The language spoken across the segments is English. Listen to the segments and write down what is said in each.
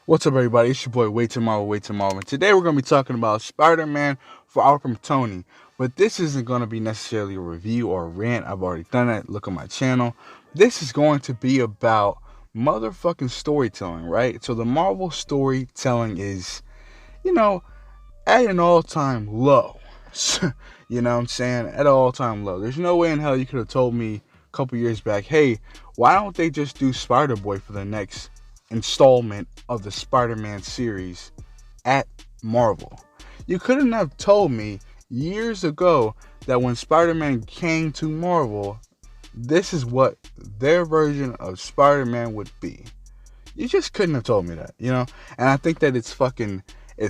What's up, everybody? It's your boy, Wait Tomorrow. And today we're going to be talking about Spider-Man for Arkham Tony. But this isn't going to be necessarily a review or a rant. I've already done it. Look on my channel. This is going to be about motherfucking storytelling, right? So the Marvel storytelling is, you know, at an all-time low. You know what I'm saying? At an all-time low. There's no way in hell you could have told me a couple years back, hey, why don't they just do Spider-Boy for the next installment of the Spider-Man series at Marvel? You couldn't have told me years ago that when Spider-Man came to Marvel, this is what their version of Spider-Man would be. You just couldn't have told me that, you know? And I think that it's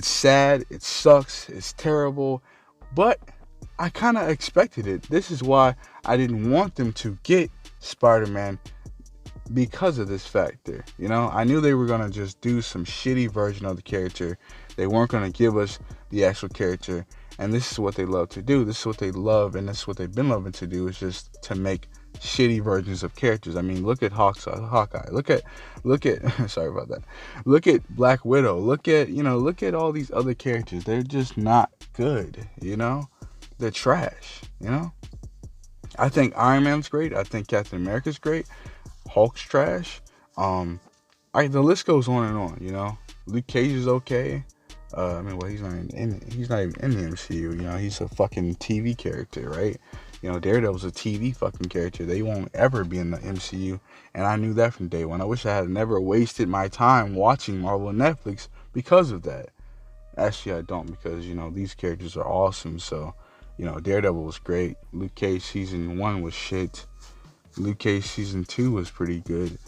sad, it sucks, it's terrible, but I kind of expected it. This is why I didn't want them to get Spider-Man, because of this factor. You know, I knew they were going to just do some shitty version of the character. They weren't going to give us the actual character. And this is what they love to do. This is what they love, and this is what they've been loving to do, is just to make shitty versions of characters. I mean, look at Hawkeye. Look at sorry about that. Look at Black Widow. Look at all these other characters. They're just not good, you know? They're trash, you know? I think Iron Man's great. I think Captain America's great. Hulk's trash. The list goes on and on. You know, Luke Cage is okay. He's not even in the MCU. You know, he's a fucking TV character, right? You know, Daredevil's a TV fucking character. They won't ever be in the MCU, and I knew that from day one. I wish I had never wasted my time watching Marvel and Netflix because of that. Actually, I don't, because these characters are awesome. So, Daredevil was great. Luke Cage season 1 was shit. Luke Cage season 2 was pretty good.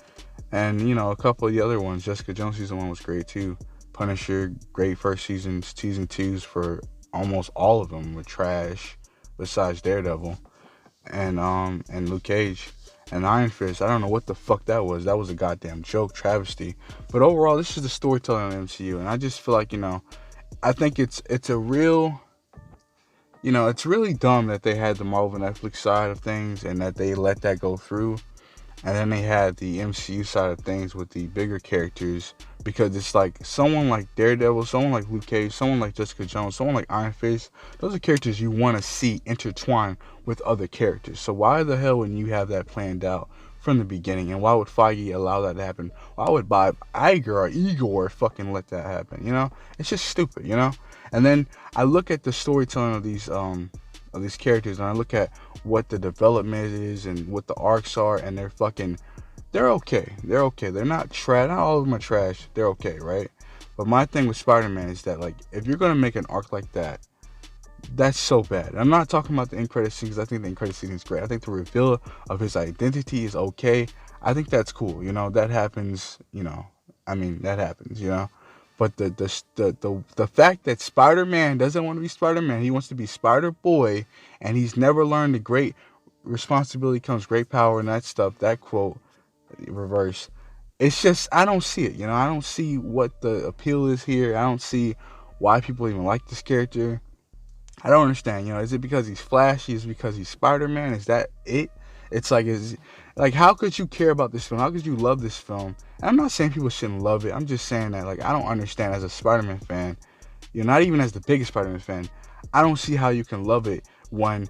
And, a couple of the other ones. Jessica Jones season 1 was great too. Punisher, great first season. Season 2s for almost all of them were trash, besides Daredevil. And Luke Cage. And Iron Fist, I don't know what the fuck that was. That was a goddamn joke, travesty. But overall, this is the storytelling of the MCU. And I just feel like, I think it's a real... it's really dumb that they had the Marvel Netflix side of things and that they let that go through. And then they had the MCU side of things with the bigger characters, because it's like someone like Daredevil, someone like Luke Cage, someone like Jessica Jones, someone like Iron Fist. Those are characters you want to see intertwined with other characters. So why the hell wouldn't you have that planned out from the beginning? And why would Feige allow that to happen? Why would Bob Iger or Igor fucking let that happen? It's just stupid, And then I look at the storytelling of these characters, and I look at what the development is and what the arcs are, and they're okay. They're okay. They're not trash. Not all of them are trash. They're okay, right? But my thing with Spider-Man is that, like, if you're gonna make an arc like that, that's so bad. I'm not talking about the end credit scene, because I think the end credit scene is great. I think the reveal of his identity is okay. I think that's cool. That happens. That happens. But the fact that Spider-Man doesn't want to be Spider-Man, he wants to be Spider-Boy, and he's never learned the great responsibility comes great power and that stuff, that quote, reverse. It's just, I don't see it, I don't see what the appeal is here. I don't see why people even like this character. I don't understand, is it because he's flashy? Is it because he's Spider-Man? Is that it? It's like, how could you care about this film? How could you love this film? And I'm not saying people shouldn't love it. I'm just saying that, like, I don't understand as a Spider-Man fan, not even as the biggest Spider-Man fan, I don't see how you can love it when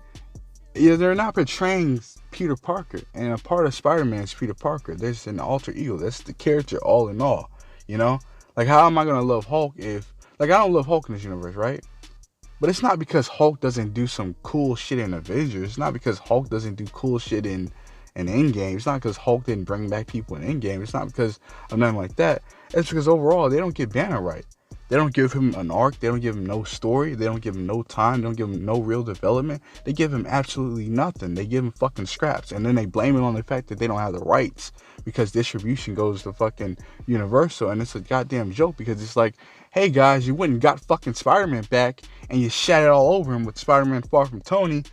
they're not portraying Peter Parker. And a part of Spider-Man is Peter Parker. There's an alter ego. That's the character all in all, Like, how am I going to love Hulk if... Like, I don't love Hulk in this universe, right? But it's not because Hulk doesn't do some cool shit in Avengers. It's not because Hulk doesn't do cool shit in Endgame. It's not because Hulk didn't bring back people in Endgame. It's not because of nothing like that. It's because overall, they don't get Banner right. They don't give him an arc. They don't give him no story. They don't give him no time. They don't give him no real development. They give him absolutely nothing. They give him fucking scraps. And then they blame it on the fact that they don't have the rights, because distribution goes to fucking Universal. And it's a goddamn joke, because it's like, hey guys, you went and got fucking Spider-Man back and you shat it all over him with Spider-Man Far From Tony.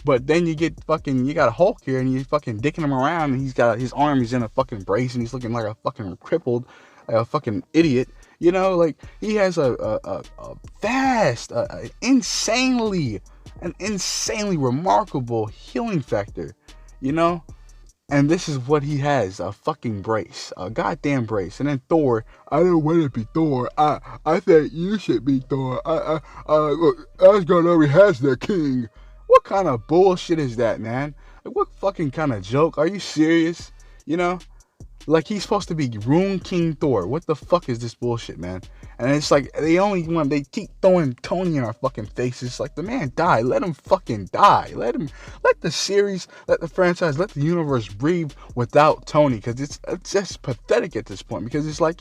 But then you got a Hulk here and you fucking dicking him around, and he's got his arm, he's in a fucking brace, and he's looking like a fucking crippled, like a fucking idiot. Like, he has a vast, an insanely remarkable healing factor, And this is what he has, a fucking brace, a goddamn brace. And then Thor, I don't want to be Thor. I think you should be Thor. Look, Asgard already has their king. What kind of bullshit is that, man? Like, what fucking kind of joke? Are you serious? You know? Like, he's supposed to be Rune King Thor. What the fuck is this bullshit, man? And it's like, they keep throwing Tony in our fucking faces. Like, the man died. Let him fucking die. Let the series, let the franchise, let the universe breathe without Tony. Because it's just pathetic at this point. Because it's like,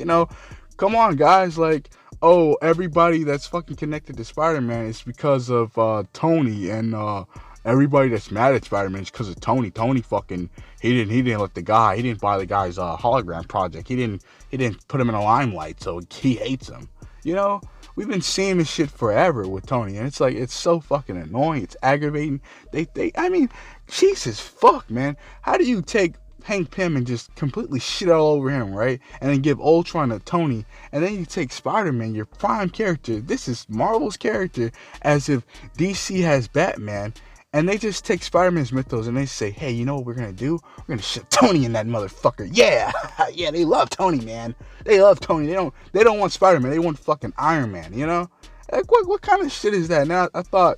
come on, guys. Like, oh, everybody that's fucking connected to Spider-Man is because of Tony. And everybody that's mad at Spider-Man is because of Tony. Tony fucking, he didn't buy the guy's hologram project. He didn't put him in a limelight, so he hates him. We've been seeing this shit forever with Tony, and it's like, it's so fucking annoying. It's aggravating. I mean, Jesus fuck, man. How do you take Hank Pym and just completely shit all over him, right? And then give Ultron to Tony, and then you take Spider-Man, your prime character. This is Marvel's character, as if DC has Batman. And they just take Spider-Man's mythos and they say, hey, you know what we're going to do? We're going to shit Tony in that motherfucker. Yeah. Yeah, they love Tony, man. They love Tony. They don't want Spider-Man. They want fucking Iron Man, Like, what kind of shit is that? Now, I thought,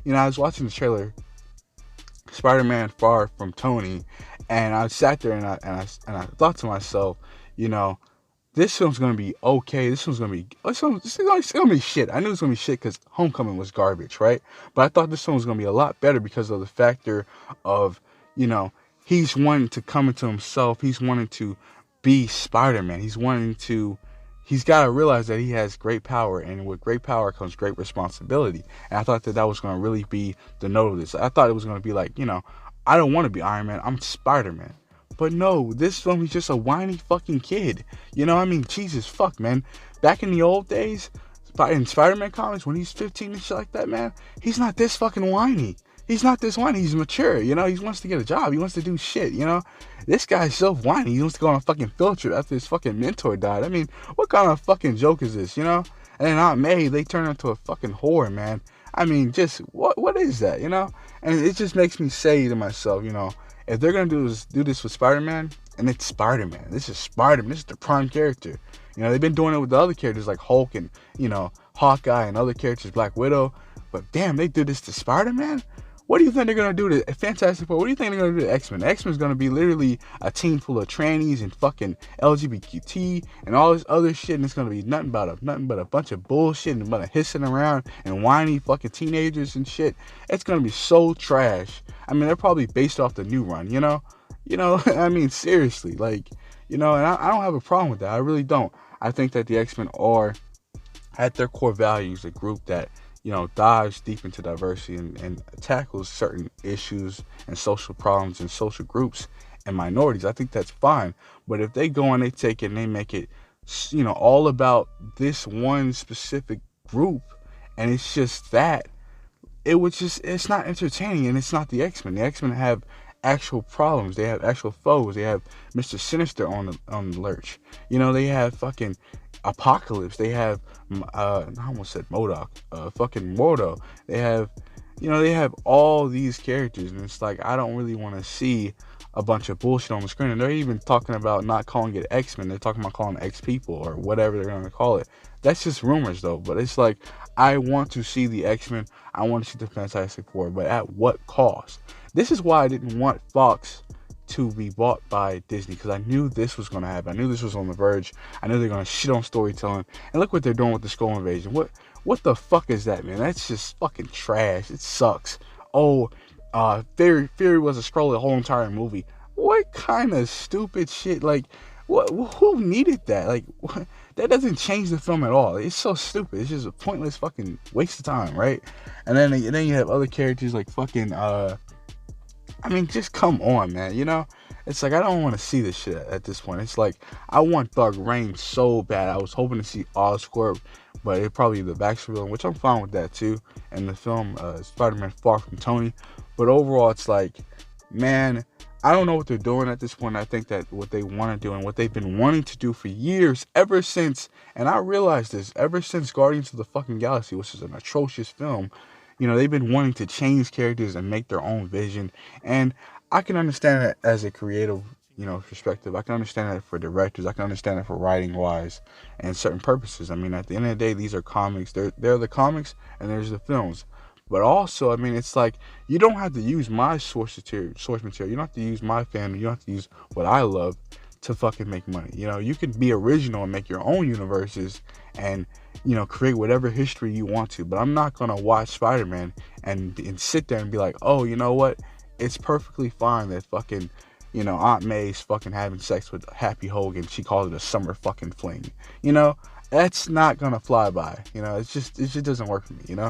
I was watching the trailer, Spider-Man Far From Tony, and I sat there and I thought to myself, this film's gonna be okay. This is gonna be shit. I knew it was gonna be shit because Homecoming was garbage, right? But I thought this film was gonna be a lot better because of the factor of, he's wanting to come into himself. He's wanting to be Spider-Man. He's got to realize that he has great power, and with great power comes great responsibility. And I thought that was gonna really be the note of this. I thought it was gonna be like, I don't want to be Iron Man. I'm Spider-Man. But no, this film is just a whiny fucking kid. Jesus fuck, man. Back in the old days, in Spider-Man comics, when he's 15 and shit like that, man, he's not this fucking whiny. He's not this whiny. He's mature, He wants to get a job. He wants to do shit, This guy's so whiny. He wants to go on a fucking field trip after his fucking mentor died. I mean, what kind of fucking joke is this, And then Aunt May, they turn her into a fucking whore, man. I mean, just, what is that, And it just makes me say to myself, if they're going to do this with Spider-Man, and it's Spider-Man. This is Spider-Man. This is the prime character. They've been doing it with the other characters like Hulk and, Hawkeye and other characters, Black Widow. But damn, they did this to Spider-Man? What do you think they're going to do to Fantastic Four? What do you think they're going to do to X-Men? X-Men is going to be literally a team full of trannies and fucking LGBT and all this other shit. And it's going to be nothing but a bunch of bullshit and a bunch of hissing around and whiny fucking teenagers and shit. It's going to be so trash. I mean, they're probably based off the new run, I mean, seriously, like, and I don't have a problem with that. I really don't. I think that the X-Men are, at their core values, a group that, dives deep into diversity and tackles certain issues and social problems and social groups and minorities. I think that's fine. But if they go and they take it and they make it, all about this one specific group, and it's just that, it's not entertaining, and it's not the X-Men. The X-Men have actual problems. They have actual foes. They have Mr. Sinister on the lurch. They have fucking Apocalypse. They have I almost said MODOK. Fucking Mordo. They have all these characters, and it's like, I don't really want to see a bunch of bullshit on the screen. And they're even talking about not calling it X-Men. They're talking about calling it X-People or whatever they're going to call it. That's just rumors, though. But it's like, I want to see the X-Men. I want to see the Fantastic Four. But at what cost? This is why I didn't want Fox to be bought by Disney, because I knew this was going to happen. I knew this was on the verge. I knew they're going to shit on storytelling. And look what they're doing with the Skull Invasion. What the fuck is that, man? That's just fucking trash. It sucks. Oh, Fury was a Skrull the whole entire movie. What kind of stupid shit? Like, who needed that? Like, that doesn't change the film at all. It's so stupid. It's just a pointless fucking waste of time, right? And then you have other characters like fucking I mean, just come on, man. It's like, I don't want to see this shit at this point. It's like, I want Thug Reign so bad. I was hoping to see Oscorp, but it probably the Baxter villain, which I'm fine with that too. And the film Spider-Man Far From Tony. But overall, it's like, man, I don't know what they're doing at this point. I think that what they want to do and what they've been wanting to do for years, ever since, and I realized this, ever since Guardians of the fucking Galaxy, which is an atrocious film, they've been wanting to change characters and make their own vision. And I can understand it as a creative, perspective. I can understand it for directors. I can understand it for writing wise and certain purposes. I mean, at the end of the day, these are comics. They're the comics, and there's the films. But also, I mean, it's like you don't have to use my source material. Source material. You don't have to use my family. You don't have to use what I love to fucking make money. You can be original and make your own universes and create whatever history you want to. But I'm not gonna watch Spider-Man and sit there and be like, oh, you know what? It's perfectly fine that fucking Aunt May's fucking having sex with Happy Hogan. She calls it a summer fucking fling. That's not gonna fly by. It just doesn't work for me. And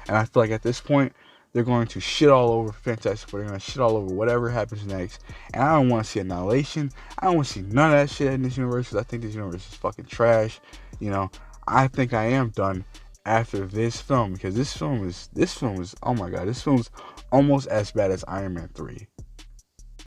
I feel like at this point they're going to shit all over Fantastic Four. They're going to shit all over whatever happens next. And I don't want to see Annihilation. I don't want to see none of that shit in this universe, because I think this universe is fucking trash. I think I am done after this film, because this film is oh my god, this film's almost as bad as Iron Man 3.